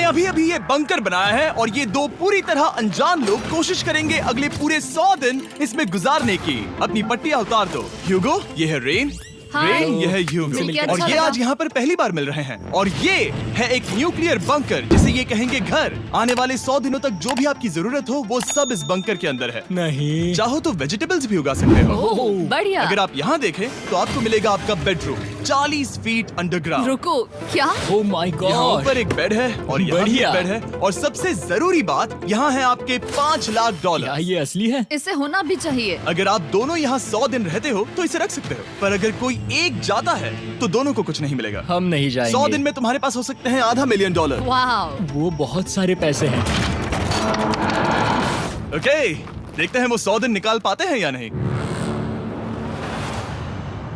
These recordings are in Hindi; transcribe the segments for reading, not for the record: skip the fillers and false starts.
अभी अभी ये बंकर बनाया है और ये दो पूरी तरह अनजान लोग कोशिश करेंगे अगले पूरे 100 दिन इसमें गुजारने की। अपनी पट्टियां उतार दो। ह्यूगो, ये है रेन। रेन, ये है ह्यूगो। और ये आज यहाँ पर पहली बार मिल रहे हैं। और ये है एक न्यूक्लियर बंकर जिसे ये कहेंगे घर। आने वाले 100 दिनों तक जो भी आपकी जरूरत हो वो सब इस बंकर के अंदर है। नहीं, चाहो तो वेजिटेबल्स भी उगा सकते हो। बढ़िया। अगर आप यहाँ देखें तो आपको मिलेगा आपका बेडरूम 40 फीट अंडरग्राउंड। रुको, क्या? ओह माय यहाँ गॉड। ऊपर एक बेड है और यहाँ भी बढ़िया। एक बेड है और सबसे जरूरी बात यहाँ है आपके $5 लाख। क्या ये असली है? इसे होना भी चाहिए। अगर आप दोनों यहाँ 100 दिन रहते हो तो इसे रख सकते हो, पर अगर कोई एक जाता है तो दोनों को कुछ नहीं मिलेगा। हम नहीं जाएंगे। 100 दिन में तुम्हारे पास हो सकते हैं $500 मिलियन। वाह, वो बहुत सारे पैसे हैं। ओके, देखते हैं वो 100 दिन निकाल पाते हैं या नहीं।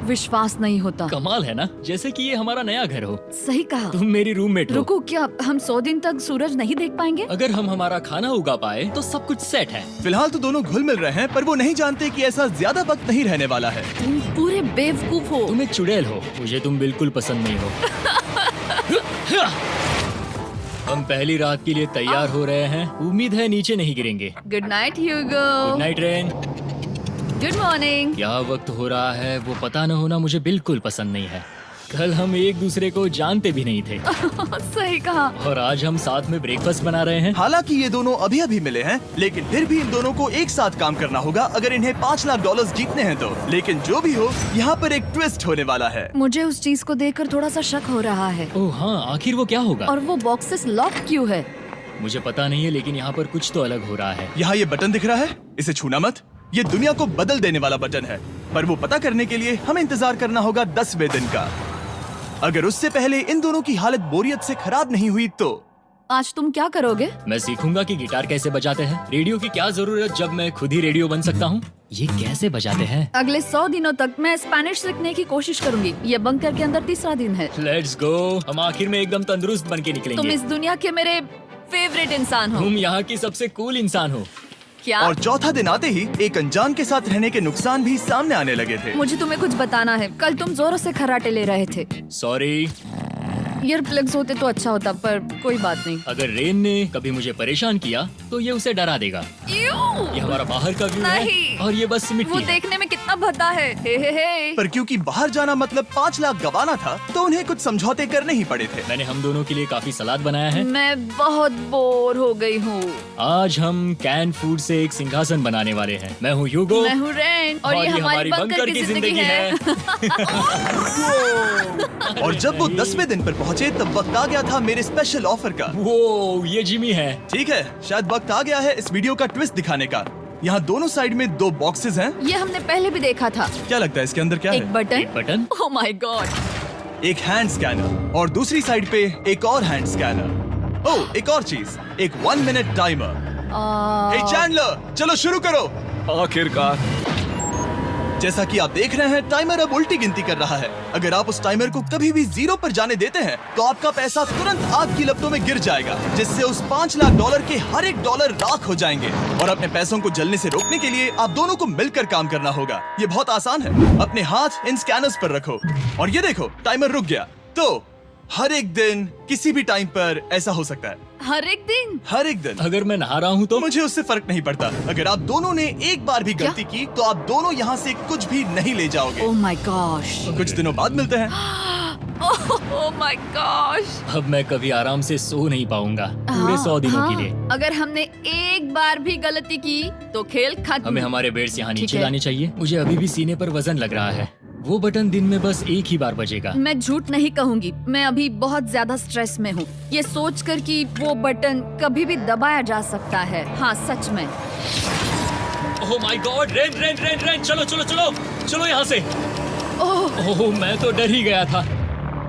विश्वास नहीं होता। कमाल है ना, जैसे कि ये हमारा नया घर हो। सही कहा। तुम मेरी रूममेट हो। रुको, क्या हम 100 दिन तक सूरज नहीं देख पाएंगे? अगर हम हमारा खाना उगा पाए तो सब कुछ सेट है। फिलहाल तो दोनों घुल मिल रहे हैं, पर वो नहीं जानते कि ऐसा ज्यादा वक्त नहीं रहने वाला है। तुम पूरे बेवकूफ हो। तुम एक चुड़ैल हो, मुझे तुम बिल्कुल पसंद नहीं हो। हम पहली रात के लिए तैयार हो रहे हैं। उम्मीद है नीचे नहीं गिरेंगे। Good night Hugo. Good night Rain. Good morning. क्या वक्त हो रहा है वो पता न होना मुझे बिल्कुल पसंद नहीं है। कल हम एक दूसरे को जानते भी नहीं थे सही कहा। और आज हम साथ में ब्रेकफास्ट बना रहे हैं। हालांकि ये दोनों अभी अभी मिले हैं, लेकिन फिर भी इन दोनों को एक साथ काम करना होगा अगर इन्हें $5 लाख जीतने हैं तो। लेकिन जो भी हो, यहाँ पर एक ट्विस्ट होने वाला है। मुझे उस चीज को देखकर थोड़ा सा शक हो रहा है। ओह हाँ, आखिर वो क्या होगा? और वो बॉक्सेस लॉक क्यों है? मुझे पता नहीं है, लेकिन यहाँ पर कुछ तो अलग हो रहा है। यहाँ ये बटन दिख रहा है, इसे छूना मत। ये दुनिया को बदल देने वाला बटन है, पर वो पता करने के लिए हमें इंतजार करना होगा 10वें दिन का। अगर उससे पहले इन दोनों की हालत बोरियत से खराब नहीं हुई तो आज तुम क्या करोगे? मैं सीखूंगा कि गिटार कैसे बजाते हैं। रेडियो की क्या जरूरत जब मैं खुद ही रेडियो बन सकता हूँ। ये कैसे बजाते हैं? अगले 100 दिनों तक मैं स्पेनिश सीखने की कोशिश करूंगी। ये बंकर के अंदर तीसरा दिन है। Let's go. हम आखिर में एकदम तंदुरुस्त बन के तुम निकलेंगे। इस दुनिया के मेरे फेवरेट इंसान हो। तुम यहाँ की सबसे कूल इंसान हो। क्या? और चौथा दिन आते ही एक अनजान के साथ रहने के नुकसान भी सामने आने लगे थे। मुझे तुम्हें कुछ बताना है। कल तुम जोरों से खर्राटे ले रहे थे। सॉरी। ईयर प्लग्स होते तो अच्छा होता, पर कोई बात नहीं। अगर रेन ने कभी मुझे परेशान किया तो ये उसे डरा देगा। ये हमारा बाहर का व्यू है नहीं। और ये बस मिट्टी वो है। देखने में कितना भद्दा है। हे। पर क्योंकि बाहर जाना मतलब 5 लाख गवाना था, तो उन्हें कुछ समझौते करने ही पड़े थे। मैंने हम दोनों के लिए काफी सलाद बनाया है। मैं बहुत बोर हो गई हूँ। आज हम कैन फूड से एक सिंहासन बनाने वाले हैं। मैं हूँ ह्यूगो। मैं हूँ रेन और ये हमारी बंकर की जिंदगी है। और जब वो 10वें दिन पर पहुँचे तब वक्त आ गया था मेरे स्पेशल ऑफर का। वो ये जिमी है। ठीक है, शायद वक्त आ गया है इस वीडियो का ट्विस्ट दिखाने का। यहाँ दोनों साइड में 2 बॉक्सेस हैं। ये हमने पहले भी देखा था। क्या लगता है इसके अंदर क्या एक है? Button. Button. Oh my God. एक हैंड स्कैनर और दूसरी साइड पे एक और हैंड स्कैनर। ओह, एक और चीज, एक 1 मिनट टाइमर। हे चैंडलर, चलो शुरू करो। आखिरकार। जैसा कि आप देख रहे हैं, टाइमर अब उल्टी गिनती कर रहा है। अगर आप उस टाइमर को कभी भी 0 पर जाने देते हैं तो आपका पैसा तुरंत आग की लपटों में गिर जाएगा, जिससे उस $5 लाख के हर एक डॉलर राख हो जाएंगे। और अपने पैसों को जलने से रोकने के लिए आप दोनों को मिलकर काम करना होगा। ये बहुत आसान है। अपने हाथ इन स्कैनर्स पर रखो और ये देखो, टाइमर रुक गया। तो हर एक दिन किसी भी टाइम पर ऐसा हो सकता है। हर एक दिन? हर एक दिन। अगर मैं नहा रहा हूँ तो मुझे उससे फर्क नहीं पड़ता। अगर आप दोनों ने एक बार भी गलती की तो आप दोनों यहाँ से कुछ भी नहीं ले जाओगे। Oh my gosh. कुछ दिनों बाद मिलते हैं। Oh my gosh. अब मैं कभी आराम से सो नहीं पाऊंगा पूरे 100 दिनों के लिए। अगर हमने एक बार भी गलती की तो खेल खत्म। हमें हमारे बेड से यहाँ ठीक नीचे है। लाने चाहिए। मुझे अभी भी सीने पर वजन लग रहा है। वो बटन दिन में बस एक ही बार बजेगा। मैं झूठ नहीं कहूँगी, मैं अभी बहुत ज्यादा स्ट्रेस में हूँ, ये सोचकर कि वो बटन कभी भी दबाया जा सकता है। हाँ सच में। ओह my God. Rain rain rain rain, चलो चलो चलो चलो यहाँ से। ओह मैं तो डर ही गया था।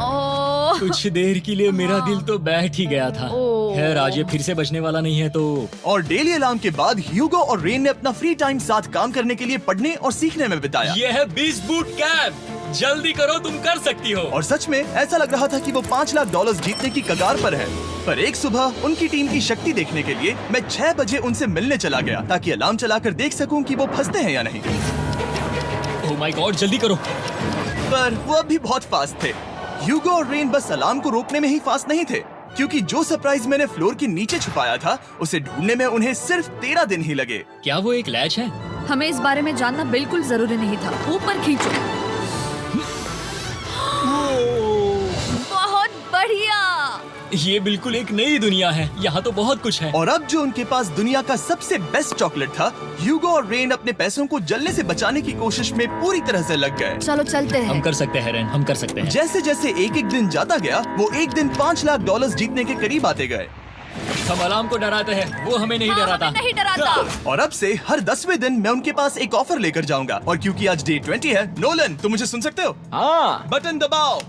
ओह कुछ देर के लिए मेरा दिल तो बैठ ही गया था। ओह। खैर आज ये फिर से बचने वाला नहीं है तो। और डेली अलार्म के बाद ह्यूगो और रेन ने अपना फ्री टाइम साथ काम करने के लिए पढ़ने और सीखने में बिताया। ये है 20 बूट कैम्प। जल्दी करो, तुम कर सकती हो। और सच में ऐसा लग रहा था कि वो $5 लाख जीतने की कगार पर है। पर एक सुबह उनकी टीम की शक्ति देखने के लिए मैं 6 बजे उनसे मिलने चला गया, ताकि अलार्म चलाकर देख सकूं कि वो फंसते हैं या नहीं। ओह माय गॉड, जल्दी करो। पर वो अब भी बहुत फास्ट थे। ह्यूगो और रेन बस अलार्म को रोकने में ही फास्ट नहीं थे, क्योंकि जो सरप्राइज मैंने फ्लोर के नीचे छुपाया था उसे ढूंढने में उन्हें सिर्फ 13 दिन ही लगे। क्या वो एक लैच है? हमें इस बारे में जानना बिल्कुल जरूरी नहीं था। ऊपर खींचो। बहुत बढ़िया। ये बिल्कुल एक नई दुनिया है। यहाँ तो बहुत कुछ है। और अब जो उनके पास दुनिया का सबसे बेस्ट चॉकलेट था, ह्यूगो और रेन अपने पैसों को जलने से बचाने की कोशिश में पूरी तरह से लग गए। चलो चलते हम हैं। कर सकते हैं रेन, हम कर सकते हैं। जैसे जैसे एक एक दिन जाता गया, वो एक दिन $5 लाख जीतने के करीब आते गए। हम अलार्म को डराते हैं, वो हमें नहीं हाँ, डराता। हमें नहीं डराता। और अब से हर 10वें दिन मैं उनके पास एक ऑफर लेकर जाऊंगा। और क्योंकि आज डे 20 है, नोलन तुम मुझे सुन सकते हो? हाँ। बटन दबाओ।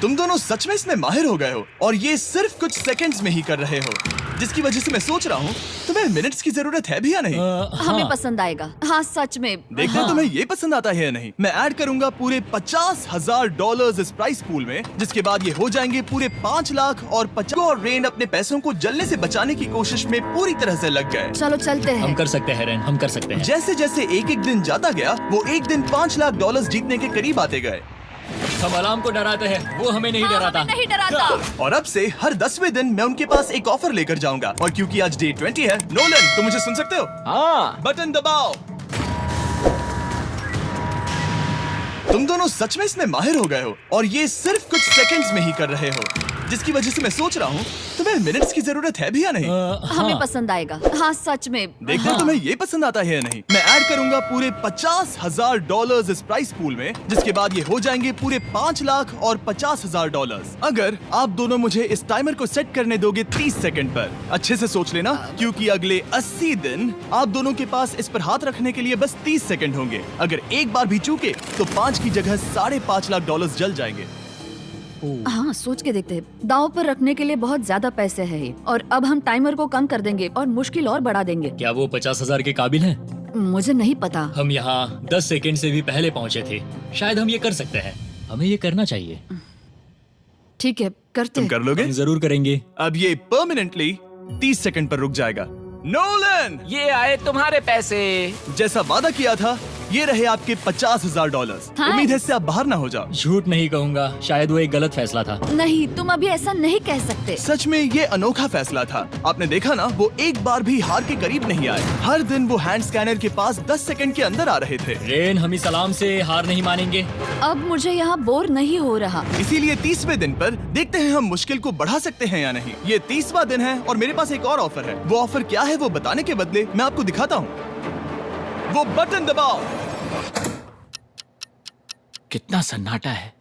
तुम दोनों सच में इसमें माहिर हो गए हो और ये सिर्फ कुछ सेकंड्स में ही कर रहे हो, जिसकी वजह से मैं सोच रहा हूँ तुम्हें मिनट्स की जरूरत है भी या नहीं। हमें पसंद आएगा। हाँ सच में। देखते हैं तुम्हें ये पसंद आता है या नहीं। मैं ऐड करूंगा पूरे $50,000 इस प्राइस पूल में, जिसके बाद ये हो जाएंगे पूरे 5 लाख और 50। और रेन अपने पैसों को जलने से बचाने की कोशिश में पूरी तरह से लग गए। चलो चलते हम हैं। कर सकते हैं रेन, हम कर सकते हैं। जैसे जैसे एक एक दिन जाता गया, वो एक दिन $5 लाख जीतने के करीब आते गए। हम अलार्म को डराते हैं, वो हमें नहीं हाँ, डराता। हमें नहीं डराता। और अब से हर 10वें दिन मैं उनके पास एक ऑफर लेकर जाऊंगा। और क्योंकि आज डे 20 है, नोलन तुम मुझे सुन सकते हो? हाँ। बटन दबाओ। तुम दोनों सच में इसमें माहिर हो गए हो और ये सिर्फ कुछ सेकंड्स में ही कर रहे हो, जिसकी वजह से मैं सोच रहा हूँ तुम्हें मिनट्स की जरूरत है भी या नहीं। हमें पसंद आएगा। हाँ सच में। देखते हैं तुम्हें ये पसंद आता है या नहीं। मैं ऐड करूंगा पूरे $50,000 इस प्राइस पूल में, जिसके बाद ये हो जाएंगे पूरे 5 लाख और $50,000 अगर आप दोनों मुझे इस टाइमर को सेट करने दोगे 30 सेकंड पर। अच्छे से सोच लेना, क्योंकि अगले 80 दिन आप दोनों के पास इस पर हाथ रखने के लिए बस 30 सेकंड होंगे। अगर एक बार भी चूके तो 5 की जगह $5.5 लाख जल जाएंगे। हाँ सोच के देखते हैं। दांव पर रखने के लिए बहुत ज्यादा पैसे है ये। और अब हम टाइमर को कम कर देंगे और मुश्किल और बढ़ा देंगे। क्या वो 50,000 के काबिल हैं? मुझे नहीं पता। हम यहाँ 10 सेकंड से भी पहले पहुँचे थे। शायद हम ये कर सकते हैं। हमें ये करना चाहिए। ठीक है करते तुम हैं। कर लोगे? हम जरूर करेंगे। अब ये परमानेंटली 30 सेकंड पर रुक जाएगा। नोलन, ये आए तुम्हारे पैसे। जैसा वादा किया था, ये रहे आपके $50,000। हाँ। उम्मीद है इससे आप बाहर ना हो जाओ। झूठ नहीं कहूँगा, शायद वो एक गलत फैसला था। नहीं तुम अभी ऐसा नहीं कह सकते। सच में ये अनोखा फैसला था। आपने देखा ना, वो एक बार भी हार के करीब नहीं आए। हर दिन वो हैंड स्कैनर के पास 10 सेकंड के अंदर आ रहे थे। रेन, हम इस अलार्म से हार नहीं मानेंगे। अब मुझे यहाँ बोर नहीं हो रहा। इसीलिए 30वें दिन पर देखते हैं हम मुश्किल को बढ़ा सकते हैं या नहीं। ये 30वां दिन है और मेरे पास एक और ऑफर है। वो ऑफर क्या है वो बताने के बदले मैं आपको दिखाता हूँ। वो बटन दबाओ। कितना सन्नाटा है।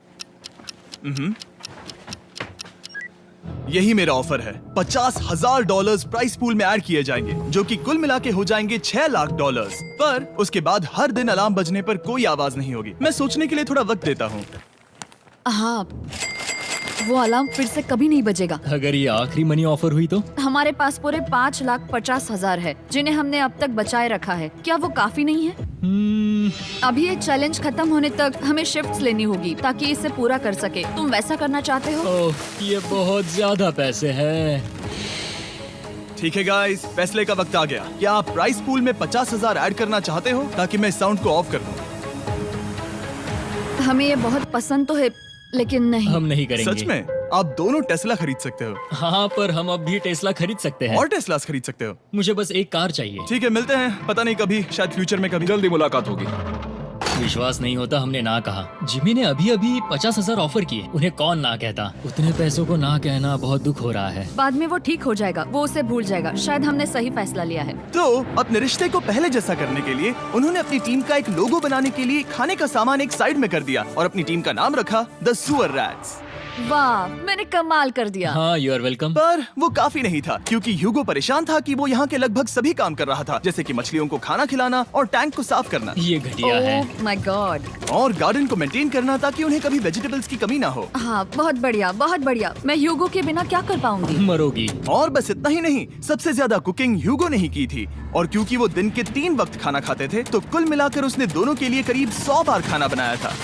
यही मेरा ऑफर है। $50,000 प्राइस पूल में ऐड किए जाएंगे, जो कि कुल मिला के हो जाएंगे $6 लाख। पर उसके बाद हर दिन अलार्म बजने पर कोई आवाज नहीं होगी। मैं सोचने के लिए थोड़ा वक्त देता हूँ। हाँ वो अलार्म फिर से कभी नहीं बजेगा। अगर ये आखिरी मनी ऑफर हुई तो? हमारे पास पूरे 5,50,000 है, जिन्हें हमने अब तक बचाए रखा है। क्या वो काफी नहीं है? अभी ये चैलेंज खत्म होने तक हमें शिफ्ट्स लेनी होगी ताकि इसे पूरा कर सके। तुम वैसा करना चाहते हो? ओह, ये बहुत ज्यादा पैसे हैं। ठीक है गाइस, फैसले का वक्त आ गया। क्या आप प्राइस पूल में 50,000 ऐड करना चाहते हो ताकि मैं साउंड को ऑफ कर दूं? हमें ये बहुत पसंद तो है, लेकिन नहीं। हम नहीं करेंगे। सच में? आप दोनों टेस्ला खरीद सकते हो हाँ, पर हम अब भी टेस्ला खरीद सकते हैं। और टेस्लास खरीद सकते हो। मुझे बस एक कार चाहिए। ठीक है, मिलते हैं। पता नहीं कभी, शायद फ्यूचर में कभी। जल्दी मुलाकात होगी। विश्वास नहीं होता हमने ना कहा। जिमी ने अभी अभी 50,000 ऑफर किए। उन्हें कौन ना कहता। उतने पैसों को ना कहना बहुत दुख हो रहा है। बाद में वो ठीक हो जाएगा, वो उसे भूल जाएगा। शायद हमने सही फैसला लिया है। तो अपने रिश्ते को पहले जैसा करने के लिए उन्होंने अपनी टीम का एक लोगो बनाने के लिए खाने का सामान एक साइड में कर दिया और अपनी टीम का नाम रखा द सुअर रैट्स। वाह, मैंने कमाल कर दिया। हाँ, यू आर वेलकम। पर वो काफी नहीं था, क्योंकि ह्यूगो परेशान था कि वो यहाँ के लगभग सभी काम कर रहा था, जैसे कि मछलियों को खाना खिलाना और टैंक को साफ करना ये घटिया है। ओह माय गॉड। और गार्डन को मेंटेन करना ताकि उन्हें कभी वेजिटेबल्स की कमी ना हो। हाँ बहुत बढ़िया, बहुत बढ़िया। मैं ह्यूगो के बिना क्या कर पाऊंगी? मरोगी। और बस इतना ही नहीं, सबसे ज्यादा कुकिंग ह्यूगो ने ही की थी। और क्योंकि वो दिन के 3 वक्त खाना खाते थे, तो कुल मिलाकर उसने दोनों के लिए करीब 100 बार खाना बनाया था।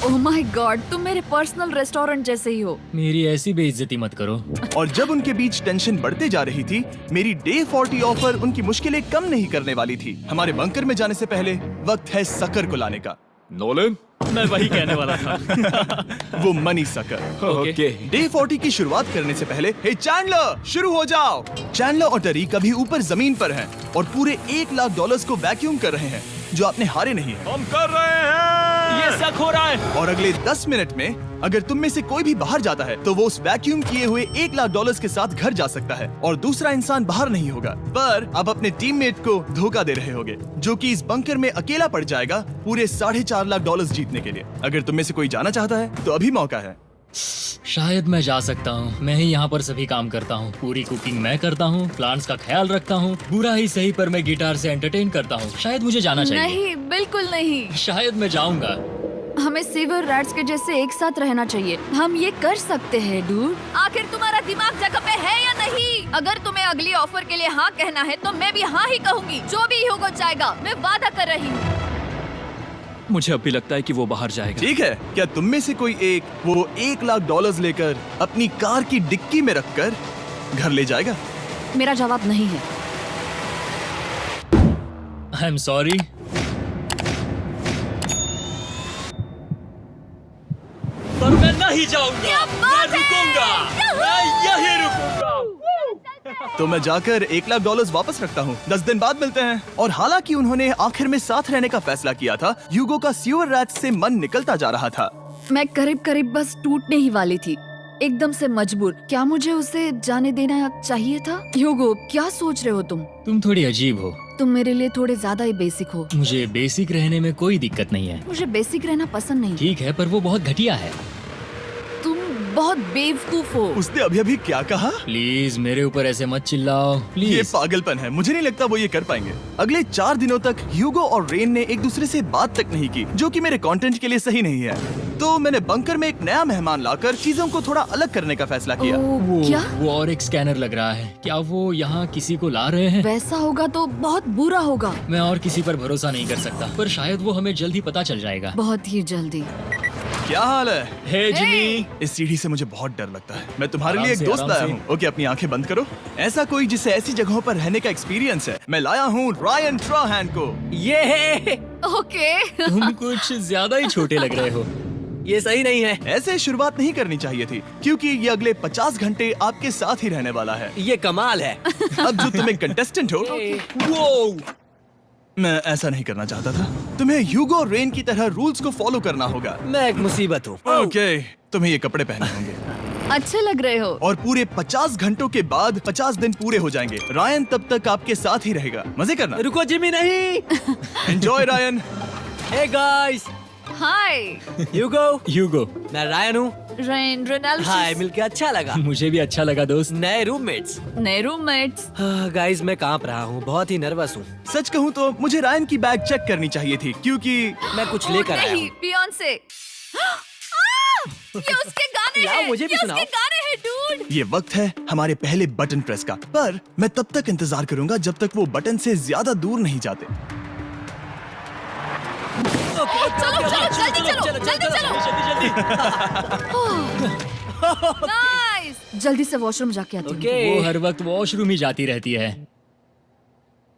ओह माय गॉड, तुम मेरे पर्सनल रेस्टोरेंट जैसे ही हो। मेरी ऐसी बेइज्जती मत करो। और जब उनके बीच टेंशन बढ़ते जा रही थी, मेरी डे 40 ऑफर उनकी मुश्किलें कम नहीं करने वाली थी। हमारे बंकर में जाने से पहले वक्त है सकर को लाने का। नोलन, मैं वही कहने वाला था। वो मनी सकर। ओके। डे 40 की शुरुआत करने से पहले हे चैंडलर, शुरू हो जाओ। चैंडलर और टरी कभी ऊपर जमीन पर हैं और पूरे $1,00,000 को वैक्यूम कर रहे हैं जो आपने हारे नहीं है। हम कर रहे हैं। ये शक हो रहा है। और अगले 10 मिनट में अगर तुम में से कोई भी बाहर जाता है तो वो उस वैक्यूम किए हुए $1,00,000 के साथ घर जा सकता है और दूसरा इंसान बाहर नहीं होगा। पर अब अपने टीममेट को धोखा दे रहे होगे जो कि इस बंकर में अकेला पड़ जाएगा पूरे $4.5 लाख जीतने के लिए। अगर तुम में से कोई जाना चाहता है तो अभी मौका है। शायद मैं जा सकता हूँ। मैं ही यहाँ पर सभी काम करता हूँ। पूरी कुकिंग मैं करता हूँ, प्लांट्स का ख्याल रखता हूँ। बुरा ही सही पर मैं गिटार से एंटरटेन करता हूँ। शायद मुझे जाना चाहिए। नहीं, बिल्कुल नहीं। शायद मैं जाऊंगा। हमें सीवर रैट्स के जैसे एक साथ रहना चाहिए। हम ये कर सकते हैं डूड। आखिर तुम्हारा दिमाग जगह पे है या नहीं? अगर तुम्हें अगली ऑफर के लिए हाँ कहना है तो मैं भी हाँ ही कहूँगी। जो भी होगा जाएगा, मैं वादा कर रही हूँ। मुझे अब भी लगता है कि वो बाहर जाएगा। ठीक है, क्या तुम में से कोई एक वो $1,00,000 लेकर अपनी कार की डिक्की में रखकर घर ले जाएगा? मेरा जवाब नहीं है। I am sorry. पर मैं नहीं जाऊंगा। मैं रुकूंगा। मैं यही रुकूंगा। तो मैं जाकर $1,00,000 वापस रखता हूँ। 10 दिन बाद मिलते हैं। और हालांकि उन्होंने आखिर में साथ रहने का फैसला किया था, ह्यूगो का सीवर रैट्स से मन निकलता जा रहा था। मैं करीब करीब बस टूटने ही वाली थी, एकदम से मजबूर। क्या मुझे उसे जाने देना चाहिए था? ह्यूगो, क्या सोच रहे हो तुम? तुम थोड़ी अजीब हो। तुम मेरे लिए थोड़े ज्यादा ही बेसिक हो। मुझे बेसिक रहने में कोई दिक्कत नहीं है। मुझे बेसिक रहना पसंद नहीं। ठीक है, पर वो बहुत घटिया है। तुम बहुत बेवकूफ हो। उसने अभी अभी क्या कहा? प्लीज मेरे ऊपर ऐसे मत चिल्लाओ, ये प्लीज। पागलपन है। मुझे नहीं लगता वो ये कर पाएंगे। अगले 4 दिनों तक ह्यूगो और रेन ने एक दूसरे से बात तक नहीं की, जो कि मेरे कंटेंट के लिए सही नहीं है। तो मैंने बंकर में एक नया मेहमान लाकर चीजों को थोड़ा अलग करने का फैसला किया। क्या? वो और एक स्कैनर लग रहा है। क्या वो यहाँ किसी को ला रहे हैं? वैसा होगा तो बहुत बुरा होगा। मैं और किसी पर भरोसा नहीं कर सकता, पर शायद वो हमें जल्द ही पता चल जाएगा। बहुत ही जल्दी। क्या हाल है? हे जिमी। इस सीढ़ी से मुझे बहुत डर लगता है। मैं तुम्हारे लिए एक आराम से, दोस्त आराम लाया से। हूँ। ओके, अपनी आंखें बंद करो। ऐसा कोई जिसे ऐसी जगहों पर रहने का एक्सपीरियंस है। मैं लाया हूँ रायन ट्राहैन को। ये है। ओके। तुम कुछ ज्यादा ही छोटे लग रहे हो। ये सही नहीं है। ऐसे शुरुआत नहीं करनी चाहिए थी, क्योंकि ये अगले 50 घंटे आपके साथ ही रहने वाला है। ये कमाल है। अब जो तुम एक कंटेस्टेंट हो, वो मैं ऐसा नहीं करना चाहता था। तुम्हें ह्यूगो और रेन की तरह रूल्स को फॉलो करना होगा। मैं एक मुसीबत हूँ। ओके, तुम्हें ये कपड़े पहने होंगे। अच्छे लग रहे हो। और पूरे 50 घंटों के बाद 50 दिन पूरे हो जाएंगे। रायन तब तक आपके साथ ही रहेगा। मजे करना। रुको जिमी, नहीं। Enjoy Ryan. हे गाइस, हाय ह्यूगो। मैं रायन हूँ। Rain, Ronaldo. हाय, मिलके अच्छा लगा। मुझे भी अच्छा लगा दोस्त। नए रूममेट्स। नए रूममेट्स। गाइस, मैं कांप रहा हूँ, बहुत ही नर्वस हूँ। सच कहूँ तो मुझे रायन की बैग चेक करनी चाहिए थी, क्योंकि मैं कुछ लेकर आया नहीं, हूँ। बियॉन्से। ये उसके गाने लाओ, हैं। मुझे भी ये सुनाओ। उसके गाने हैं डूड। ये वक्त है हमारे पहले बटन प्रेस का। पर मैं तब तक इंतजार करूंगा जब तक वो बटन से ज्यादा दूर नहीं जाते। चलो जल्दी चलो, जल्दी चलो। नाइस। जल्दी से वॉशरूम जाके आती हूँ। वो हर वक्त वॉशरूम ही जाती रहती है।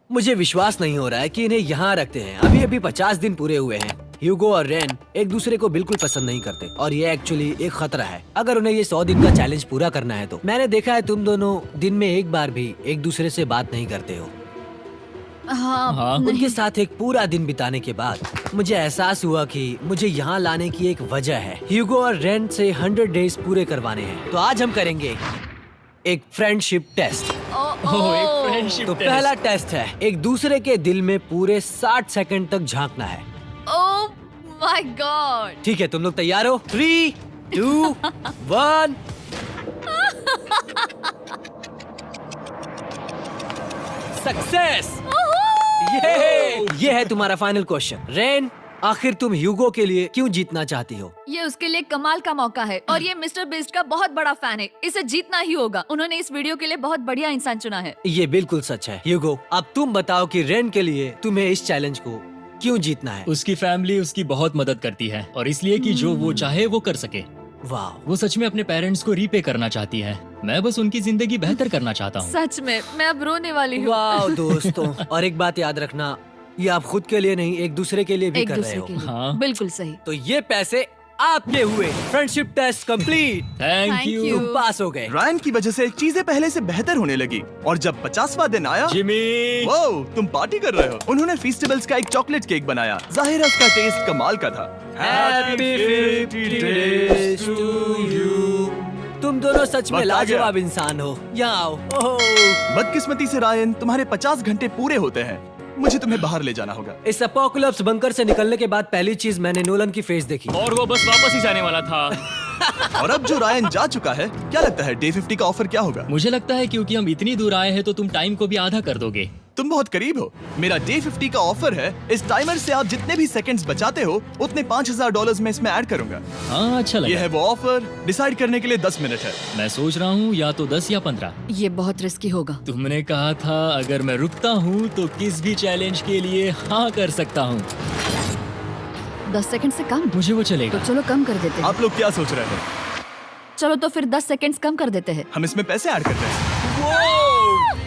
मुझे विश्वास नहीं हो रहा है कि इन्हें यहाँ रखते हैं। अभी अभी 50 दिन पूरे हुए हैं। ह्यूगो और रेन एक दूसरे को बिल्कुल पसंद नहीं करते और ये एक्चुअली एक खतरा है। अगर उन्हें ये 100 दिन का चैलेंज पूरा करना है तो। मैंने देखा है तुम दोनों दिन में एक बार भी एक दूसरे से बात नहीं करते हो। हाँ। उनके साथ एक पूरा दिन बिताने के बाद मुझे एहसास हुआ कि मुझे यहाँ लाने की एक वजह है। ह्यूगो और रेन से 100 डेज पूरे करवाने हैं। तो आज हम करेंगे एक फ्रेंडशिप टेस्ट। एक फ्रेंडशिप तो पहला टेस्ट है, एक दूसरे के दिल में पूरे 60 सेकंड तक झांकना है। ओह माय गॉड। ठीक है, तुम लोग तैयार हो? 3, 2, 1। सक्सेस। ये है तुम्हारा फाइनल क्वेश्चन। रेन, आखिर तुम ह्यूगो के लिए क्यों जीतना चाहती हो? ये उसके लिए कमाल का मौका है और ये मिस्टर बीस्ट का बहुत बड़ा फैन है। इसे जीतना ही होगा। उन्होंने इस वीडियो के लिए बहुत बढ़िया इंसान चुना है। ये बिल्कुल सच है। ह्यूगो, अब तुम बताओ कि रेन के लिए तुम्हें इस चैलेंज को क्यों जीतना है? उसकी फैमिली उसकी बहुत मदद करती है और इसलिए कि जो वो चाहे वो कर सके। वाह, वो सच में अपने पेरेंट्स को रीपे करना चाहती है। मैं बस उनकी जिंदगी बेहतर करना चाहता हूँ। सच में मैं अब रोने वाली हूँ। वाह दोस्तों। और एक बात याद रखना, ये आप खुद के लिए नहीं, एक दूसरे के लिए भी एक कर रहे दूसरे हो। के लिए हाँ। बिल्कुल सही। तो ये पैसे आपके हुए। Friendship test complete. Thank Thank you you। तुम पास हो गए। रायन की वजह से चीजें पहले से बेहतर होने लगी और जब 50वां दिन आया, जिमी। वो तुम पार्टी कर रहे हो। उन्होंने फीस्टेबल्स का एक चॉकलेट केक बनाया। जाहिर है उसका टेस्ट कमाल का था। Happy 50 days to you। तुम दोनों सच में वक्त आ गया। लाजवाब इंसान हो। यहाँ आओ। ओह, बदकिस्मती से रायन, तुम्हारे 50 घंटे पूरे होते हैं। मुझे तुम्हें बाहर ले जाना होगा। इस अपोकलिप्स बंकर से निकलने के बाद पहली चीज मैंने नोलन की फेस देखी। और वो बस वापस ही जाने वाला था। और अब जो रायन जा चुका है, क्या लगता है डे 50 का ऑफर क्या होगा? मुझे लगता है क्योंकि हम इतनी दूर आए हैं तो तुम टाइम को भी आधा कर दोगे। तुम बहुत करीब हो। मेरा डे 50 का ऑफर है, इस टाइमर से आप जितने भी सेकंड्स बचाते हो उतने $5000 में इसमें ऐड करूंगा। हाँ, अच्छा ये लगा। है वो ऑफर। डिसाइड करने के लिए 10 मिनट है। मैं सोच रहा हूँ या तो 10 या 15। ये बहुत रिस्की होगा। तुमने कहा था अगर मैं रुकता हूँ तो किस भी चैलेंज के लिए हाँ कर सकता हूँ। 10 सेकंड से कम? मुझे वो तो चलेगा। चलो कम कर देते हैं। आप लोग क्या सोच रहे हो? चलो तो फिर 10 सेकंड्स कम कर देते हैं। हम इसमें पैसे ऐड करते हैं।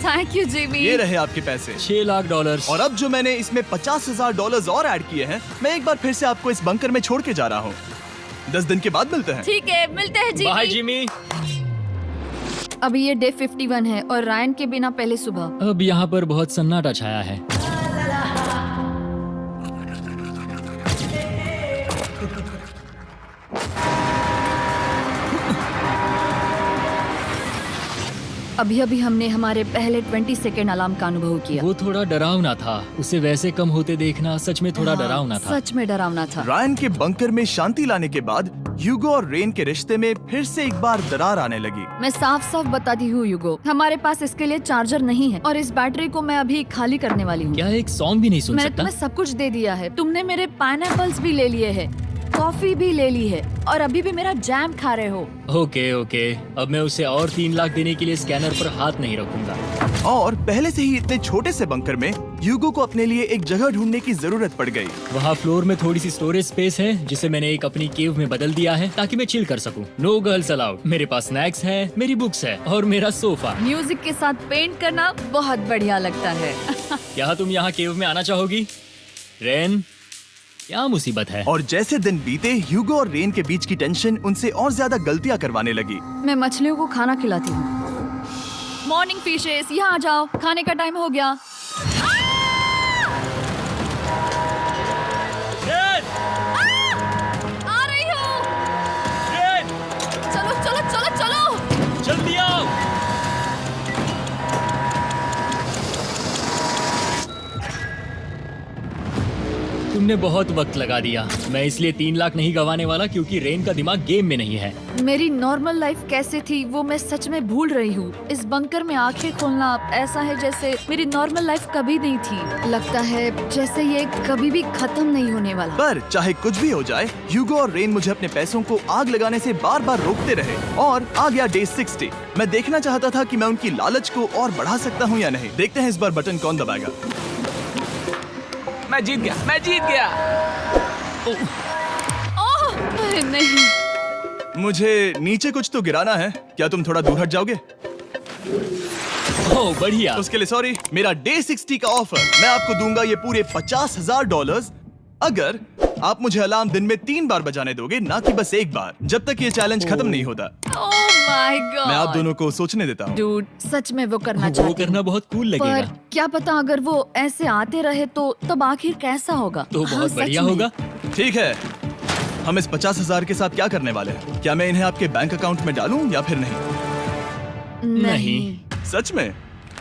Thank you Jimmy. ये रहे आपके पैसे। $6 लाख। और अब जो मैंने इसमें $50,000 और ऐड किए हैं, मैं एक बार फिर से आपको इस बंकर में छोड़ के जा रहा हूँ। 10 दिन के बाद मिलते हैं। ठीक है, मिलते हैं बाय जिमी। जिमी। अभी ये डे 51 है और रायन के बिना पहले सुबह। अब यहाँ पर बहुत सन्नाटा छाया है। अभी अभी हमने हमारे पहले 20 सेकेंड अलार्म का अनुभव किया। वो थोड़ा डरावना था। उसे वैसे कम होते देखना सच में थोड़ा हाँ, डरावना था। सच में डरावना था। रायन के बंकर में शांति लाने के बाद ह्यूगो और रेन के रिश्ते में फिर से एक बार दरार आने लगी। मैं साफ साफ बताती हूँ यूगो, हमारे पास इसके लिए चार्जर नहीं है और इस बैटरी को मैं अभी खाली करने वाली हूँ। क्या एक सॉन्ग भी नहीं सुन मैंने सकता? तुम्हें सब कुछ दे दिया है। तुमने मेरे पाइनएप्पल्स भी ले लिए हैं, कॉफी भी ले ली है और अभी भी मेरा जैम खा रहे हो। ओके ओके, अब मैं उसे और 3 लाख देने के लिए स्कैनर पर हाथ नहीं रखूंगा। और पहले से ही इतने छोटे से बंकर में ह्यूगो को अपने लिए एक जगह ढूंढने की जरूरत पड़ गई। वहाँ फ्लोर में थोड़ी सी स्टोरेज स्पेस है जिसे मैंने एक अपनी केव में बदल दिया है ताकि मैं चिल कर सकूं। No girls allowed. मेरे पास स्नैक्स है, मेरी बुक्स है और मेरा सोफा। म्यूजिक के साथ पेंट करना बहुत बढ़िया लगता है। क्या तुम यहाँ केव में आना चाहोगी? रेन, क्या मुसीबत है? और जैसे दिन बीते, ह्यूगो और रेन के बीच की टेंशन उनसे और ज्यादा गलतियां करवाने लगी। मैं मछलियों को खाना खिलाती हूँ। मॉर्निंग फिशेस, यहाँ आ जाओ, खाने का टाइम हो गया। रेन! आ रही हूँ। रेन! चलो चलो चलो चलो। जल्दी आओ। तुमने बहुत वक्त लगा दिया। मैं इसलिए 3 लाख नहीं गंवाने वाला क्योंकि रेन का दिमाग गेम में नहीं है। मेरी नॉर्मल लाइफ कैसे थी वो मैं सच में भूल रही हूँ। इस बंकर में आंखें खोलना ऐसा है जैसे मेरी नॉर्मल लाइफ कभी नहीं थी। लगता है जैसे ये कभी भी खत्म नहीं होने वाला। पर चाहे कुछ भी हो जाए, ह्यूगो और रेन मुझे अपने पैसों को आग लगाने से बार बार रोकते रहे। और आ गया डे 60। मैं देखना चाहता था कि मैं उनकी लालच को और बढ़ा सकता हूँ या नहीं। देखते हैं इस बार बटन कौन दबाएगा। मैं जीत गया। ओह नहीं। मुझे नीचे कुछ तो गिराना है। क्या तुम थोड़ा दूर हट जाओगे? ओह बढ़िया। उसके लिए सॉरी। मेरा डे 60 का ऑफर, मैं आपको दूंगा ये पूरे $50,000 अगर आप मुझे अलार्म दिन में 3 बार बजाने दोगे, ना कि बस एक बार, जब तक ये चैलेंज खत्म नहीं होता। ओह माय गॉड। मैं आप दोनों को सोचने देता हूँ। डूड, सच में वो करना वो चाहती करना बहुत कूल पर लगेगा। क्या पता अगर वो ऐसे आते रहे तो तब आखिर कैसा होगा। तो हाँ, बहुत सच बढ़िया में। होगा। ठीक है, हम इस 50,000 के साथ क्या करने वाले हैं? क्या मैं इन्हें आपके बैंक अकाउंट में डालूं या फिर नहीं? नहीं। सच में?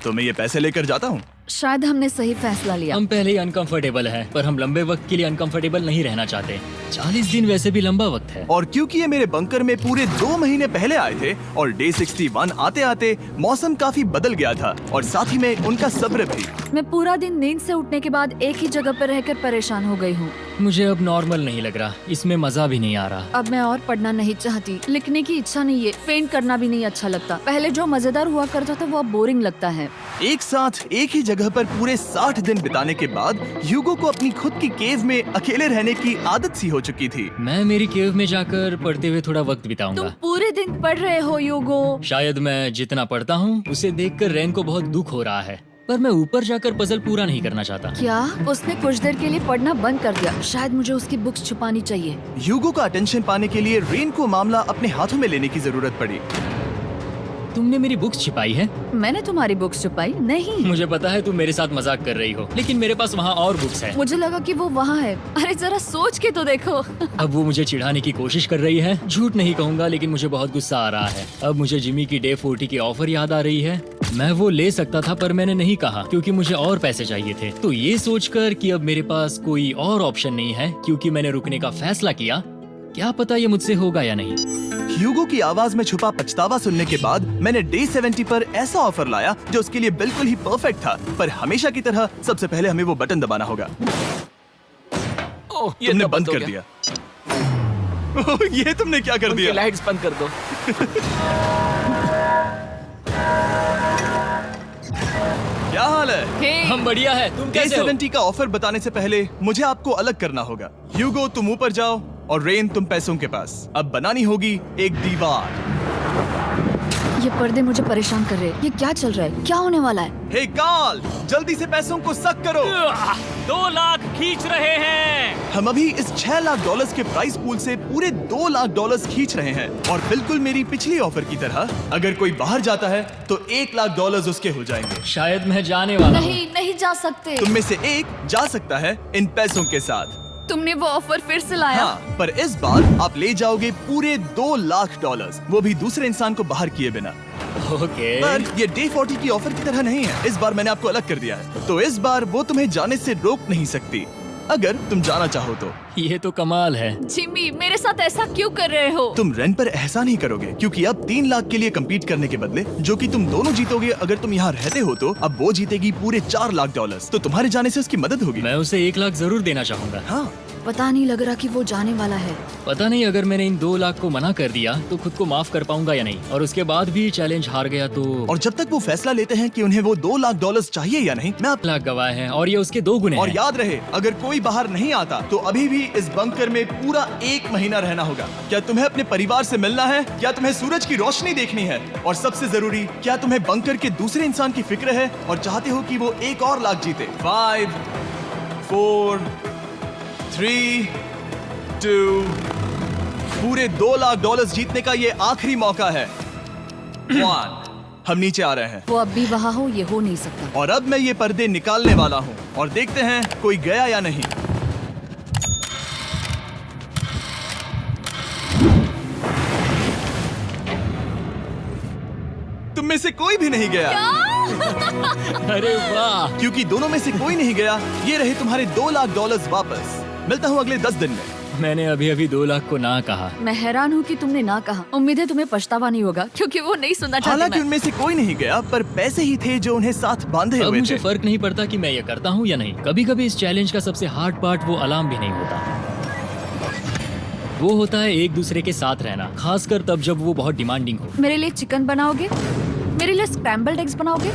तो मैं ये पैसे लेकर जाता हूँ। शायद हमने सही फैसला लिया। हम पहले ही अनकंफर्टेबल हैं, पर हम लंबे वक्त के लिए अनकंफर्टेबल नहीं रहना चाहते। 40 दिन वैसे भी लंबा वक्त है। और क्योंकि ये मेरे बंकर में पूरे 2 महीने पहले आए थे और डे 61 आते आते मौसम काफी बदल गया था और साथ ही में उनका सब्र भी। मैं पूरा दिन नींद से उठने के बाद एक ही जगह पर रहकर परेशान हो गई हूँ। मुझे अब नॉर्मल नहीं लग रहा, इसमें मजा भी नहीं आ रहा। अब मैं और पढ़ना नहीं चाहती, लिखने की इच्छा नहीं है, पेंट करना भी नहीं अच्छा लगता। पहले जो मजेदार हुआ करता था वो अब बोरिंग लगता है। एक साथ एक ही जगह पर पूरे 60 दिन बिताने के बाद ह्यूगो को अपनी खुद की केव में अकेले रहने की आदत सी हो चुकी थी। मैं मेरी केव में जाकर पढ़ते हुए थोड़ा वक्त तुम बिताऊंगा। पूरे दिन पढ़ रहे हो यूगो। शायद मैं जितना पढ़ता हूँ उसे देखकर रेन को बहुत दुख हो रहा है। पर मैं ऊपर जाकर पजल पूरा नहीं करना चाहता। क्या उसने कुछ देर के लिए पढ़ना बंद कर दिया? शायद मुझे उसकी बुक्स छुपानी चाहिए। ह्यूगो का अटेंशन पाने के लिए रेन को मामला अपने हाथों में लेने की जरूरत पड़ी। तुमने मेरी बुक्स छिपाई है? मैंने तुम्हारी बुक्स छुपाई नहीं। मुझे पता है तुम मेरे साथ मजाक कर रही हो, लेकिन मेरे पास वहाँ और बुक्स है। मुझे लगा कि वो वहाँ है। अरे जरा सोच के तो देखो। अब वो मुझे चिढ़ाने की कोशिश कर रही है। झूठ नहीं कहूँगा, लेकिन मुझे बहुत गुस्सा आ रहा है। अब मुझे जिमी की डे 40 की ऑफर याद आ रही है। मैं वो ले सकता था, पर मैंने नहीं कहा क्योंकि मुझे और पैसे चाहिए थे। तो ये सोचकर कि अब मेरे पास कोई और ऑप्शन नहीं है, क्योंकि मैंने रुकने का फैसला किया, क्या पता ये मुझसे होगा या नहीं। ह्यूगो की आवाज में छुपा पछतावा सुनने के बाद मैंने डे 70 पर ऐसा ऑफर लाया जो उसके लिए बिल्कुल ही परफेक्ट था। पर हमेशा की तरह सबसे पहले हमें वो बटन दबाना होगा। ओह, ये तुमने तो बंद हो कर गया। दिया। ओह, ये तुमने क्या कर उनकी दिया? लाइट्स बंद कर दो। क्या हाल है? हे, हम बढ़िया है, तुम डे कैसे हो? 70 का ऑफर बताने से पहले मुझे आपको अलग करना होगा। ह्यूगो तुम ऊपर जाओ और रेन तुम पैसों के पास। अब बनानी होगी एक दीवार। ये पर्दे मुझे परेशान कर रहे हैं। ये क्या चल रहा है? क्या होने वाला है? हे कार्ल, जल्दी से पैसों को सक करो। 2 लाख खींच रहे हैं। हम अभी इस $6 लाख के प्राइस पूल से पूरे $2 लाख खींच रहे हैं और बिल्कुल मेरी पिछली ऑफर की तरह अगर कोई बाहर जाता है तो $1 लाख उसके हो जाएंगे। शायद मैं जाने वाला हूँ। नहीं, नहीं जा सकते। तुम में से एक जा सकता है इन पैसों के साथ। तुमने वो ऑफर फिर से लाया? हाँ, पर इस बार आप ले जाओगे पूरे $2 लाख, वो भी दूसरे इंसान को बाहर किए बिना। ओके। पर ये डे 40 की ऑफर की तरह नहीं है। इस बार मैंने आपको अलग कर दिया है, तो इस बार वो तुम्हें जाने से रोक नहीं सकती अगर तुम जाना चाहो तो। ये तो कमाल है। जिमी, मेरे साथ ऐसा क्यों कर रहे हो? तुम रेन पर एहसान ही करोगे, क्योंकि अब 3 लाख के लिए कम्पीट करने के बदले जो कि तुम दोनों जीतोगे अगर तुम यहाँ रहते हो, तो अब वो जीतेगी पूरे $4 लाख। तो तुम्हारे जाने से उसकी मदद होगी। मैं उसे 1 लाख जरूर देना चाहूंगा। हाँ, पता नहीं लग रहा कि वो जाने वाला है। पता नहीं अगर मैंने इन 2 लाख को मना कर दिया तो खुद को माफ कर पाऊंगा या नहीं, और उसके बाद भी चैलेंज हार गया तो। और जब तक वो फैसला लेते हैं कि उन्हें वो $2 लाख चाहिए या नहीं, मैं 1 लाख गवाह है और ये उसके 2 गुने और हैं। याद रहे, अगर कोई बाहर नहीं आता तो अभी भी इस बंकर में पूरा 1 महीना रहना होगा। क्या तुम्हें अपने परिवार से मिलना है? क्या तुम्हें सूरज की रोशनी देखनी है? और सबसे जरूरी, क्या तुम्हें बंकर के दूसरे इंसान की फिक्र है और चाहते हो कि वो 1 और लाख जीते? 5, 4, 3, 2, पूरे $2 लाख जीतने का ये आखिरी मौका है। 1, हम नीचे आ रहे हैं वो अब भी वहाँ हो, ये हो नहीं सकता। और अब मैं ये पर्दे निकालने वाला हूँ और देखते हैं कोई गया या नहीं। तुम में से कोई भी नहीं गया। अरे वाह। क्योंकि दोनों में से कोई नहीं गया, ये रहे तुम्हारे $2 लाख वापस। मिलता हूँ अगले 10 दिन में। मैंने अभी अभी 2 लाख को ना कहा। मैं हैरान हूँ कि तुमने ना कहा। उम्मीद है तुम्हें पछतावा नहीं होगा, क्योंकि वो नहीं सुनना चाहती। हालांकि मैं। उनमें से कोई नहीं गया, पर पैसे ही थे जो उन्हें साथ बांधे अब हुए मुझे थे। फर्क नहीं पड़ता कि मैं ये करता हूँ या नहीं। कभी कभी इस चैलेंज का सबसे हार्ड पार्ट वो अलार्म भी नहीं होता, वो होता है एक दूसरे के साथ रहना, खासकर तब जब वो बहुत डिमांडिंग हो। मेरे लिए चिकन बनाओगे? मेरे लिए स्क्रैम्बल्ड एग्स बनाओगे?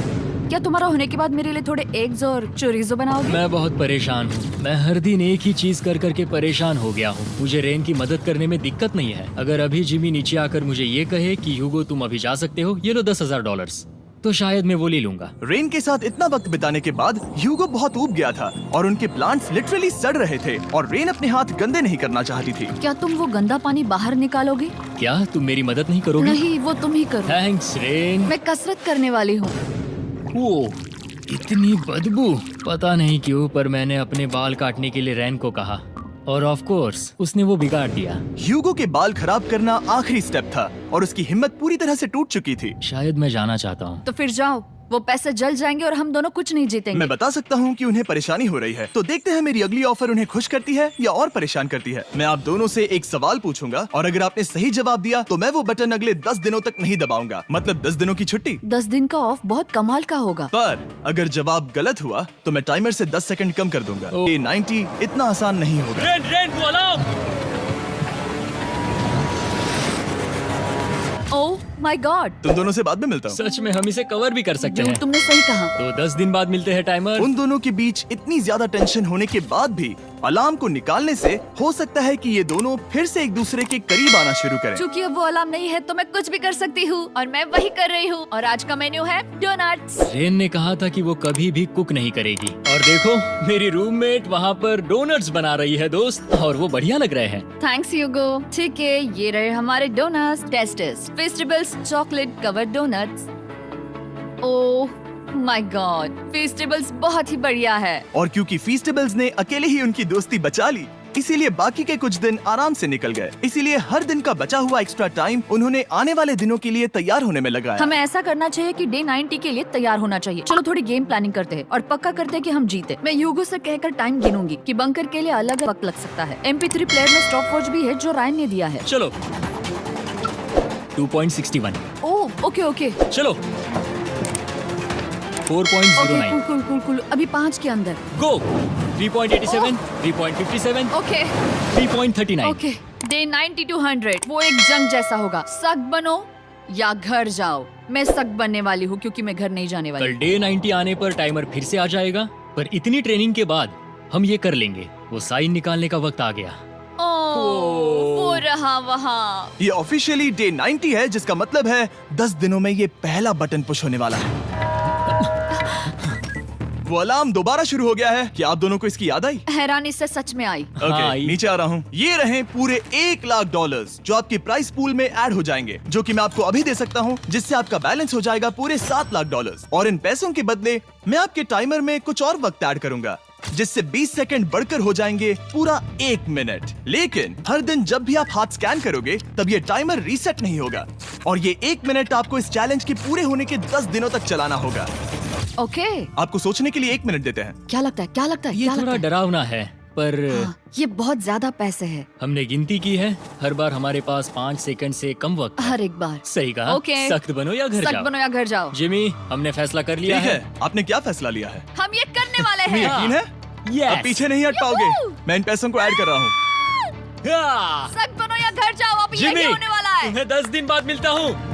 क्या तुम्हारा होने के बाद मेरे लिए थोड़े एग्स और चोरिजो बनाओगे? मैं बहुत परेशान हूँ। मैं हर दिन एक ही चीज कर करके परेशान हो गया हूँ। मुझे रेन की मदद करने में दिक्कत नहीं है। अगर अभी जिमी नीचे आकर मुझे ये कहे कि ह्यूगो तुम अभी जा सकते हो, ये लो $10,000, तो शायद मैं वो ले लूंगा। रेन के साथ इतना वक्त बिताने के बाद ह्यूगो बहुत ऊब गया था और उनके प्लांट्स लिटरली सड़ रहे थे और रेन अपने हाथ गंदे नहीं करना चाहती थी। क्या तुम वो गंदा पानी बाहर निकालोगे? क्या तुम मेरी मदद नहीं करोगी? नहीं, वो तुम ही करो। Thanks rain. मैं कसरत करने वाली हूँ। वो इतनी बदबू, पता नहीं क्यों, पर मैंने अपने बाल काटने के लिए रेन को कहा और ऑफ कोर्स उसने वो बिगाड़ दिया। ह्यूगो के बाल खराब करना आखिरी स्टेप था और उसकी हिम्मत पूरी तरह से टूट चुकी थी। शायद मैं जाना चाहता हूँ। तो फिर जाओ, वो पैसे जल जाएंगे और हम दोनों कुछ नहीं जीतेंगे। मैं बता सकता हूँ कि उन्हें परेशानी हो रही है, तो देखते हैं मेरी अगली ऑफर उन्हें खुश करती है या और परेशान करती है। मैं आप दोनों से एक सवाल पूछूंगा और अगर आपने सही जवाब दिया तो मैं वो बटन अगले 10 दिनों तक नहीं दबाऊंगा, मतलब 10 दिनों की छुट्टी। 10 दिन का ऑफ बहुत कमाल का होगा। पर अगर जवाब गलत हुआ तो मैं टाइमर से 10 सेकंड कम कर दूंगा। ओह। ये 90 इतना आसान नहीं होगा। ओह माय गॉड! तुम दोनों से बाद में मिलता हूँ। सच में हम इसे कवर भी कर सकते हैं। तुमने सही कहा। तो 10 दिन बाद मिलते हैं टाइमर। उन दोनों के बीच इतनी ज्यादा टेंशन होने के बाद भी अलार्म को निकालने से हो सकता है कि ये दोनों फिर से एक दूसरे के करीब आना शुरू करें। क्योंकि अब वो अलार्म नहीं है तो मैं कुछ भी कर सकती हूँ और मैं वही कर रही हूँ। और आज का मेन्यू है डोनट्स। रेन ने कहा था कि वो कभी भी कुक नहीं करेगी और देखो मेरी रूममेट वहाँ पर डोनट्स बना रही है दोस्त, और वो बढ़िया लग रहे हैं। Thanks Hugo. ठीक है, ये रहे हमारे donuts. Testers festivals chocolate covered donuts. Oh my God, festivals बहुत ही बढ़िया है। और क्योंकि फीस्टेबल्स ने अकेले ही उनकी दोस्ती बचा ली, इसीलिए बाकी के कुछ दिन आराम से निकल गए। इसीलिए हर दिन का बचा हुआ एक्स्ट्रा टाइम उन्होंने आने वाले दिनों के लिए तैयार होने में लगाया। हमें ऐसा करना चाहिए कि डे 90 के लिए तैयार होना चाहिए। चलो थोड़ी गेम प्लानिंग करते हैं और पक्का करते हैं कि हम जीते। मैं यूगो से कहकर टाइम गिनूंगी कि बंकर के लिए अलग वक्त लग सकता है। MP3 प्लेयर में स्टॉप वॉच भी है जो रायन ने दिया है। चलो 2.61। ओह ओके ओके चलो 4.09। Okay cool cool cool. अभी 5 के अंदर। गो 3.87, 3.57, ओके 3.39। ओके। डे 90 to 100 वो एक जंग जैसा होगा। सख्त बनो या घर जाओ। मैं सख्त बनने वाली हूँ क्योंकि मैं घर नहीं जाने वाली। कल डे 90 आने पर टाइमर फिर से आ जाएगा, पर इतनी ट्रेनिंग के बाद हम ये कर लेंगे। वो साइन निकालने का वक्त आ गया। वो रहा वहाँ। ये ऑफिशियली डे 90 है, जिसका मतलब है 10 दिनों में ये पहला बटन पुश होने वाला है। वो अलार्म दोबारा शुरू हो गया है। क्या आप दोनों को इसकी याद आई? हैरानी से सच में आई। ओके, नीचे आ रहा हूँ। ये रहे पूरे $1,00,000 जो आपके प्राइस पूल में ऐड हो जाएंगे, जो कि मैं आपको अभी दे सकता हूँ, जिससे आपका बैलेंस हो जाएगा पूरे $7,00,000। और इन पैसों के बदले मैं आपके टाइमर में कुछ और वक्त ऐड करूंगा, जिससे 20 सेकंड बढ़कर हो जाएंगे पूरा 1 मिनट। लेकिन हर दिन जब भी आप हाथ स्कैन करोगे तब ये टाइमर रीसेट नहीं होगा, और ये 1 मिनट आपको इस चैलेंज के पूरे होने के 10 दिनों तक चलाना होगा। ओके आपको सोचने के लिए 1 मिनट देते हैं। क्या लगता है क्या लगता है ये क्या थोड़ा लगता है? डरावना है, पर हाँ, ये बहुत ज्यादा पैसे है हमने गिनती की है। हर बार हमारे पास 5 सेकंड से कम वक्त है। हर एक बार। सही कहा। ओके। सख्त बनो या घर सख्त जाओ। बनो या घर जाओ। जिमी, हमने फैसला कर लिया ठीक है। है, आपने क्या फैसला लिया है? हम ये करने वाले तुम्हें हैं। यकीन है? Yes. अब पीछे नहीं हट पाओगे। Yahoo! मैं इन पैसों को ऐड कर रहा हूँ। हाँ। सख्त बनो या घर जाओ। अब जिमी, यही होने वाला है। तुम्हें 10 दिन बाद मिलता हूँ।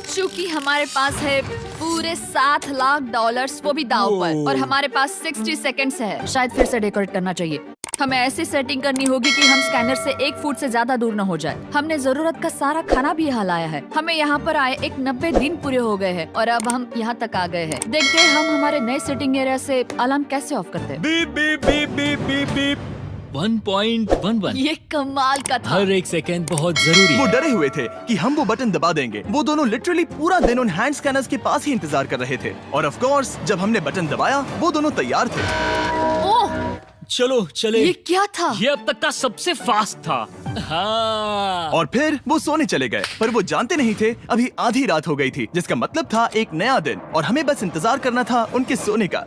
चूंकि हमारे पास है पूरे $7,00,000 वो भी दाव पर, और हमारे पास 60 सेकंड्स है। शायद फिर से डेकोरेट करना चाहिए। हमें ऐसी सेटिंग करनी होगी कि हम स्कैनर से 1 फुट से ज्यादा दूर न हो जाए। हमने जरूरत का सारा खाना भी यहाँ लाया है। हमें यहाँ पर आए 90 दिन पूरे हो गए हैं और अब हम यहाँ तक आ गए हैं। देखते हैं हम हमारे नए सिटिंग एरिया से अलार्म कैसे ऑफ करते हैं। Beep beep beep beep beep beep. 1.11। ये कमाल का था। हर एक सेकंड बहुत जरूरी वो है। डरे हुए थे कि हम वो बटन दबा देंगे। वो दोनों लिटरली पूरा दिन उन हैंड स्कैनर्स के पास ही इंतजार कर रहे थे। और ऑफ कोर्स जब हमने बटन दबाया वो दोनों तैयार थे। ओह, चलो चले। ये क्या था? ये अब तक का सबसे फास्ट था। हाँ। और फिर वो सोने चले गए, पर वो जानते नहीं थे अभी आधी रात हो गई थी, जिसका मतलब था एक नया दिन, और हमें बस इंतजार करना था उनके सोने का।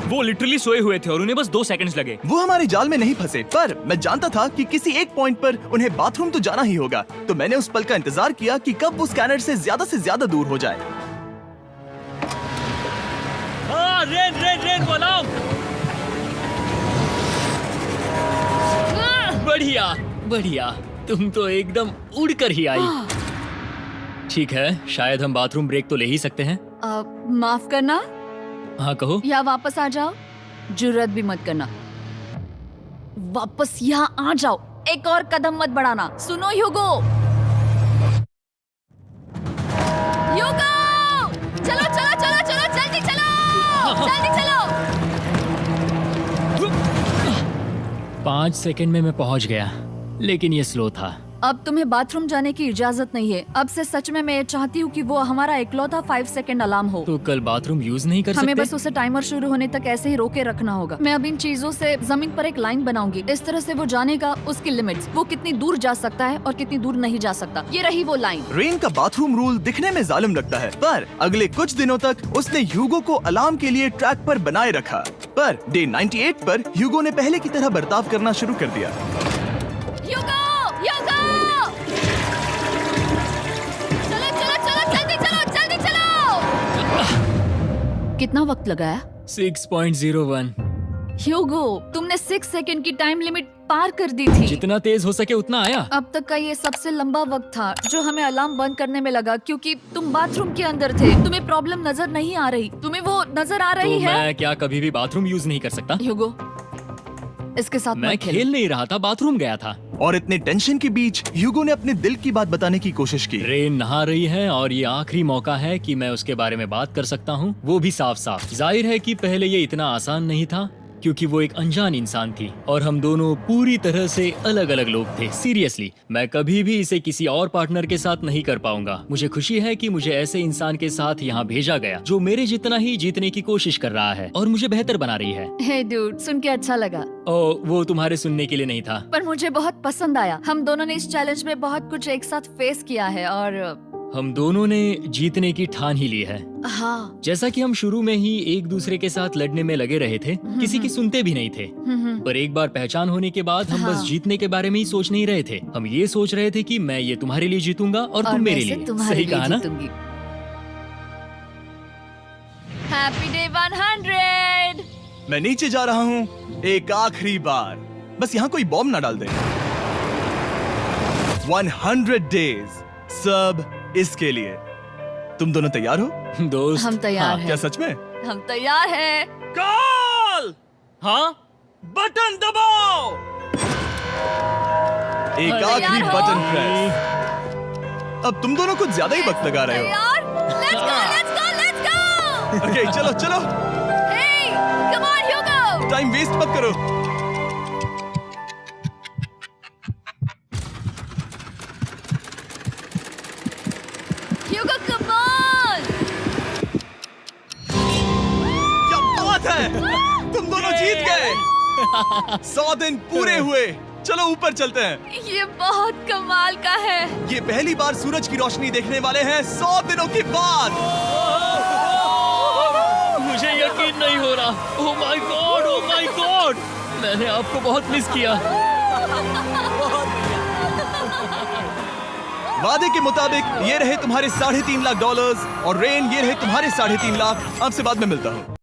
वो लिटरली सोए हुए थे और उन्हें बस 2 सेकंड्स लगे। वो हमारे जाल में नहीं फंसे, पर मैं जानता था कि किसी एक पॉइंट पर उन्हें बाथरूम तो जाना ही होगा। तो मैंने उस पल का इंतजार किया कि कब वो स्कैनर से ज्यादा दूर हो जाए। हाँ, रेन रेन रेन वो अलार्म। बढ़िया बढ़िया, तुम तो एकदम उड़कर ही आई। ठीक है, शायद हम बाथरूम ब्रेक तो ले ही सकते हैं। माफ करना हाँ कहो। या वापस आ जाओ। जुर्रत भी मत करना। वापस यहाँ आ जाओ। एक और कदम मत बढ़ाना। सुनो ह्यूगो। ह्यूगो, चलो चलो चलो चलो, जल्दी चलो जल्दी चलो। 5 सेकंड में मैं पहुंच गया, लेकिन ये स्लो था। अब तुम्हें बाथरूम जाने की इजाजत नहीं है। अब से सच में मैं चाहती हूँ कि वो हमारा इकलौता 5 सेकंड अलार्म हो। तो कल बाथरूम यूज नहीं कर हमें सकते? बस उसे टाइमर शुरू होने तक ऐसे ही रोके रखना होगा। मैं अब इन चीजों से जमीन पर एक लाइन बनाऊंगी। इस तरह से वो जानेगा उसकी लिमिट्स, वो कितनी दूर जा सकता है और कितनी दूर नहीं जा सकता। ये रही वो लाइन। रेन का बाथरूम रूल दिखने में जालिम लगता है, पर अगले कुछ दिनों तक उसने ह्यूगो को अलार्म के लिए ट्रैक पर बनाए रखा। पर डे 98 पर ह्यूगो ने पहले की तरह बर्ताव करना शुरू कर दिया। ह्यूगो, ह्यूगो! चलो चलो चलो, जल्दी चलो जल्दी चलो। कितना वक्त लगाया? 6.01। ह्यूगो, तुमने 6 सेकंड की टाइम लिमिट पार कर दी थी। जितना तेज हो सके उतना आया। अब तक का ये सबसे लंबा वक्त था जो हमें अलार्म बंद करने में लगा, क्योंकि तुम बाथरूम के अंदर थे। तुम्हें प्रॉब्लम नजर नहीं आ रही, तुम्हें वो नजर आ तो रही है? मैं क्या कभी भी बाथरूम यूज नहीं कर सकता? ह्यूगो, इसके साथ मैं मत खेलो। खेल नहीं रहा था, बाथरूम गया था। और इतने टेंशन के बीच ह्यूगो ने अपने दिल की बात बताने की कोशिश की। रेन नहा रही है और ये आखिरी मौका है कि मैं उसके बारे में बात कर सकता हूँ, वो भी साफ साफ। जाहिर है कि पहले ये इतना आसान नहीं था क्योंकि वो एक अनजान इंसान थी और हम दोनों पूरी तरह से अलग अलग लोग थे। सीरियसली, मैं कभी भी इसे किसी और पार्टनर के साथ नहीं कर पाऊंगा। मुझे खुशी है कि मुझे ऐसे इंसान के साथ यहाँ भेजा गया जो मेरे जितना ही जीतने की कोशिश कर रहा है और मुझे बेहतर बना रही है। हे डूड, सुन के अच्छा लगा, ओ, वो तुम्हारे सुनने के लिए नहीं था। पर मुझे बहुत पसंद आया। हम दोनों ने इस चैलेंज में बहुत कुछ एक साथ फेस किया है और हम दोनों ने जीतने की ठान ही ली है। हाँ। जैसा कि हम शुरू में ही एक दूसरे के साथ लड़ने में लगे रहे थे, किसी की सुनते भी नहीं थे। पर एक बार पहचान होने के बाद हम बस हाँ। जीतने के बारे में ही सोच नहीं रहे थे। हम ये सोच रहे थे कि मैं ये तुम्हारे लिए जीतूंगा और तुम मेरे मैं इसे लिए। तुम्हारे सही लिए कहा ना? जीतूंगी। Happy day 100। मैं नीचे जा रहा हूँ एक आखिरी बार, बस यहाँ कोई बॉम्ब ना डाल दे। 100 डेज, सब इसके लिए। तुम दोनों तैयार हो? दोस्त, हम तैयार हाँ, हैं। क्या सच में? हम तैयार हैं। कॉल! हाँ? बटन दबाओ! एक अरे आखिरी यार हो। Button press. अब तुम दोनों कुछ ज्यादा ही वक्त लगा रहे हो। तैयार? Let's go, let's go, let's go! Okay, चलो चलो, Hey, come on, Hugo! Time waste मत करो। Hugo, come on! क्या बात है, तुम दोनों जीत गए। 100 दिन पूरे हुए। चलो ऊपर चलते हैं। ये बहुत कमाल का है। ये पहली बार सूरज की रोशनी देखने वाले हैं 100 दिनों के बाद। मुझे यकीन नहीं हो रहा। ओह my God, oh my God, मैंने आपको बहुत मिस किया। वादे के मुताबिक ये रहे तुम्हारे $3.5 लाख और रेन ये रहे तुम्हारे 3.5 लाख। आपसे बाद में मिलता हूँ।